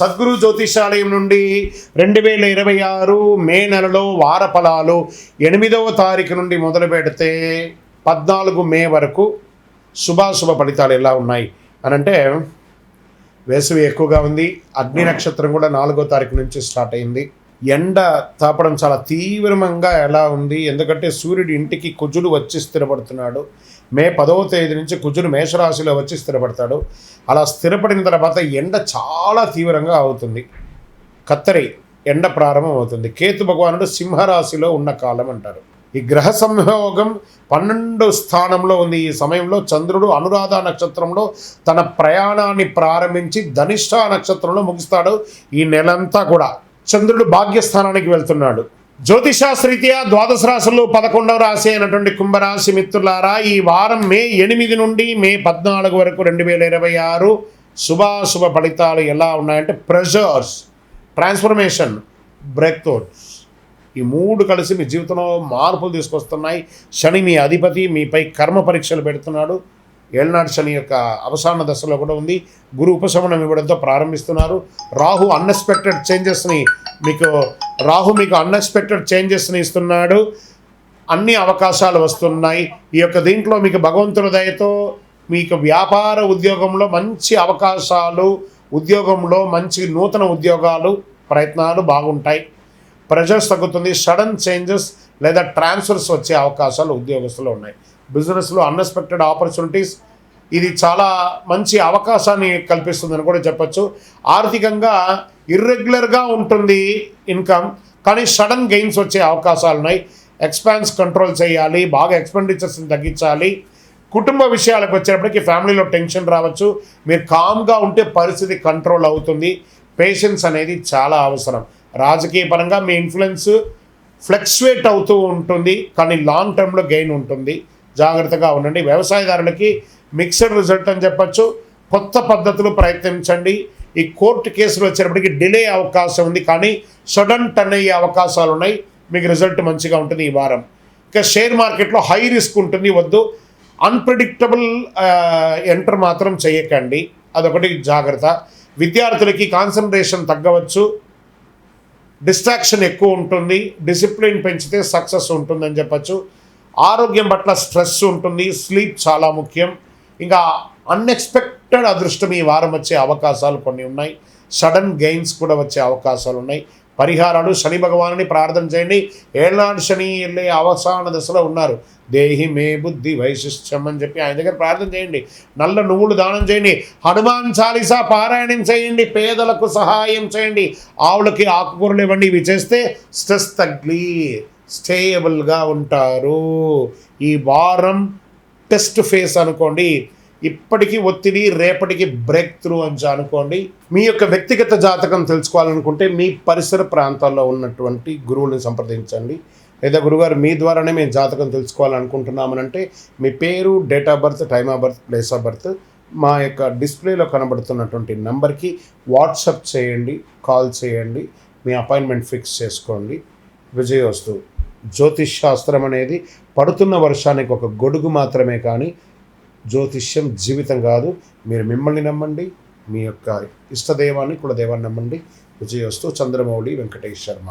సద్గురు జ్యోతిషాలయం నుండి 2026 మే నెలలో వార ఫలాలు 8వ తారీఖు నుండి మొదలు పెడితే 14 మే వరకు శుభాశుభ ఫలితాలు ఎలా ఉన్నాయి అని అంటే, వేసవి ఎక్కువగా ఉంది. అగ్ని నక్షత్రం కూడా 4వ తారీఖు నుంచి స్టార్ట్ అయింది. ఎండ తాపడం చాలా తీవ్రంగా ఎలా ఉంది, ఎందుకంటే సూర్యుడి ఇంటికి కుజుడు వచ్చి స్థిరపడుతున్నాడు. మే 10వ తేదీ నుంచి కుజుడు మేషరాశిలో వచ్చి స్థిరపడతాడు. అలా స్థిరపడిన తర్వాత ఎండ చాలా తీవ్రంగా అవుతుంది. కత్తరి ఎండ ప్రారంభం అవుతుంది. కేతు భగవానుడు సింహరాశిలో ఉన్న కాలం అంటారు. ఈ గ్రహ సంయోగం 12 స్థానంలో ఉంది. ఈ సమయంలో చంద్రుడు అనురాధ నక్షత్రంలో తన ప్రయాణాన్ని ప్రారంభించి ధనిష్ట నక్షత్రంలో ముగిస్తాడు. ఈ నెలంతా కూడా చంద్రుడు భాగ్యస్థానానికి వెళ్తున్నాడు. జ్యోతిషాస్త్రీత్యా ద్వాదశ రాశుల్లో 11వ రాశి అయినటువంటి కుంభరాశి మిత్రులారా, ఈ వారం మే 8 నుండి మే 14 వరకు 2026 శుభాశుభ ఫలితాలు ఎలా ఉన్నాయంటే, ప్రెషర్స్, ట్రాన్స్ఫర్మేషన్, బ్రేక్ థ్రూస్, ఈ 3 కలిసి మీ జీవితంలో మార్పులు తీసుకొస్తున్నాయి. శని మీ అధిపతి మీపై కర్మ పరీక్షలు పెడుతున్నాడు. ఏళ్ళనాటి శని యొక్క అవసాన దశలో కూడా ఉంది. గురు ఉపశమనం ఇవ్వడంతో ప్రారంభిస్తున్నారు. రాహు మీకు అన్ఎక్స్పెక్టెడ్ చేంజెస్ని ఇస్తున్నాడు. అన్ని అవకాశాలు వస్తున్నాయి. ఈ యొక్క దీంట్లో మీకు భగవంతుడి దయతో మీకు వ్యాపార ఉద్యోగంలో మంచి అవకాశాలు, ఉద్యోగంలో మంచి నూతన ఉద్యోగాలు ప్రయత్నాలు బాగుంటాయి. ప్రెషర్స్ తగ్గుతుంది. సడన్ చేంజెస్ లేదా ట్రాన్స్ఫర్స్ వచ్చే అవకాశాలు ఉద్యోగస్తులు ఉన్నాయి. బిజినెస్లో అన్ఎక్స్పెక్టెడ్ ఆపర్చునిటీస్, ఇది చాలా మంచి అవకాశాన్ని కల్పిస్తుందని కూడా చెప్పచ్చు. ఆర్థికంగా ఇర్రెగ్యులర్గా ఉంటుంది ఇన్కమ్, కానీ సడన్ గెయిన్స్ వచ్చే అవకాశాలు ఉన్నాయి. ఎక్స్పాన్స్ కంట్రోల్ చేయాలి, బాగా ఎక్స్పెండిచర్స్ని తగ్గించాలి. కుటుంబ విషయాలకు వచ్చేటప్పటికి ఫ్యామిలీలో టెన్షన్ రావచ్చు. మీరు కామ్గా ఉంటే పరిస్థితి కంట్రోల్ అవుతుంది. పేషెన్స్ అనేది చాలా అవసరం. రాజకీయ పరంగా మీ ఇన్ఫ్లుయెన్స్ ఫ్లక్చువేట్ అవుతూ ఉంటుంది, కానీ లాంగ్ టర్మ్లో గెయిన్ ఉంటుంది. జాగ్రత్తగా ఉండండి. వ్యవసాయదారులకి మిక్స్డ్ రిజల్ట్ అని చెప్పచ్చు. కొత్త పద్ధతులు ప్రయత్నించండి. ఈ కోర్టు కేసులు వచ్చేటప్పటికి డిలే అవకాశం ఉంది, కానీ సడన్ టర్న్ అయ్యే అవకాశాలు ఉన్నాయి. మీకు రిజల్ట్ మంచిగా ఉంటుంది ఈ వారం. ఇక షేర్ మార్కెట్లో హై రిస్క్ ఉంటుంది, వద్దు. అన్ప్రిడిక్టబుల్ ఎంటర్ మాత్రం చేయకండి, అదొకటి జాగ్రత్త. విద్యార్థులకి కాన్సన్ట్రేషన్ తగ్గవచ్చు, డిస్ట్రాక్షన్ ఎక్కువ ఉంటుంది. డిసిప్లిన్ పెంచితే సక్సెస్ ఉంటుందని చెప్పచ్చు. ఆరోగ్యం పట్ల స్ట్రెస్ ఉంటుంది. స్లీప్ చాలా ముఖ్యం. ఇంకా అన్ఎక్స్పెక్టెడ్ అదృష్టం ఈ వారం వచ్చే అవకాశాలు కొన్ని ఉన్నాయి. సడన్ గెయిన్స్ కూడా వచ్చే అవకాశాలు ఉన్నాయి. పరిహారాలు, శని భగవానుని ప్రార్థన చేయండి. ఏళ్ళనాడు శని వెళ్ళే అవసాన దశలో ఉన్నారు. దేహి మే బుద్ధి వైశిష్ట్యం అని చెప్పి ఆయన దగ్గర ప్రార్థన చేయండి. నల్ల నువ్వులు దానం చేయండి. హనుమాన్ చాలీసా పారాయణం చేయండి. పేదలకు సహాయం చేయండి. ఆవులకి ఆకుకూరలు ఇవ్వండి. ఇవి చేస్తే స్ట్రెస్ తగ్గి స్టేబుల్గా ఉంటారు. ఈ వారం టెస్ట్ ఫేస్ అనుకోండి. ఇప్పటికీ ఒత్తిడి, రేపటికి బ్రేక్ త్రూ అని అనుకోండి. మీ యొక్క వ్యక్తిగత జాతకం తెలుసుకోవాలనుకుంటే మీ పరిసర ప్రాంతాల్లో ఉన్నటువంటి గురువుని సంప్రదించండి. లేదా గురుగారు మీ ద్వారానే మేము జాతకం తెలుసుకోవాలనుకుంటున్నామనంటే మీ పేరు, date of birth, time of birth, place of birth మా యొక్క డిస్ప్లేలో కనబడుతున్నటువంటి నెంబర్కి వాట్సాప్ చేయండి, కాల్ చేయండి. మీ అపాయింట్మెంట్ ఫిక్స్ చేసుకోండి. విజయోస్తు. జ్యోతిష్ శాస్త్రం అనేది పడుతున్న వర్షానికి ఒక గొడుగు మాత్రమే, కానీ జ్యోతిష్యం జీవితం కాదు. మీరు మిమ్మల్ని నమ్మండి, మీ యొక్క ఇష్టదైవాన్ని, కులదైవాన్ని నమ్మండి. విజయోస్తు. చంద్రమౌళి వెంకటేష్ శర్మ.